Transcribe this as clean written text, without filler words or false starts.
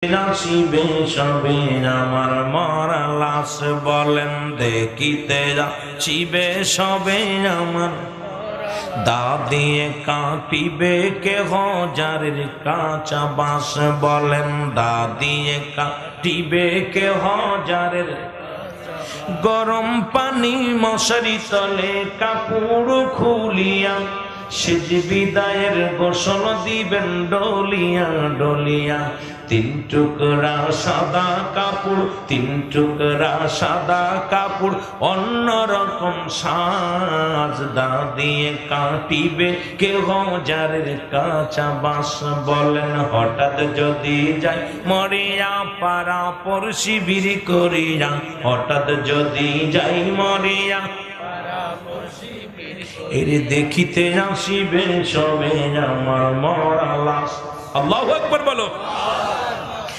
আসিবে সবে আমার মরা লাশ বলেন দেখিতে যাচ্ছিবে সবে আমার দা দিয়ে কাটিবে কে হাজারের কাঁচা বাঁশ বলেন দা দিয়ে কাটিবে কে হাজারের গরম পানি মশারি তলে কাপড় খুলিয়া সেজ বিদায়ের গোসল দিবেন ডলিয়া ডলিয়া তিন টুকরা সাদা কাপড় তিন টুকরা সাদা কাপড় অন্যরকম সাজ দা দিয়ে কাটিবে কে হাজারের কাঁচা বাঁশ বলেন হঠাৎ যদি যাই মরিয়া পাড়া পড়শি বিড়ি করিয়া হঠাৎ যদি যাই মরিয়া এর দেখিতে আসিবে সবে আমার মরা লাশ। আল্লাহু আকবার বলো।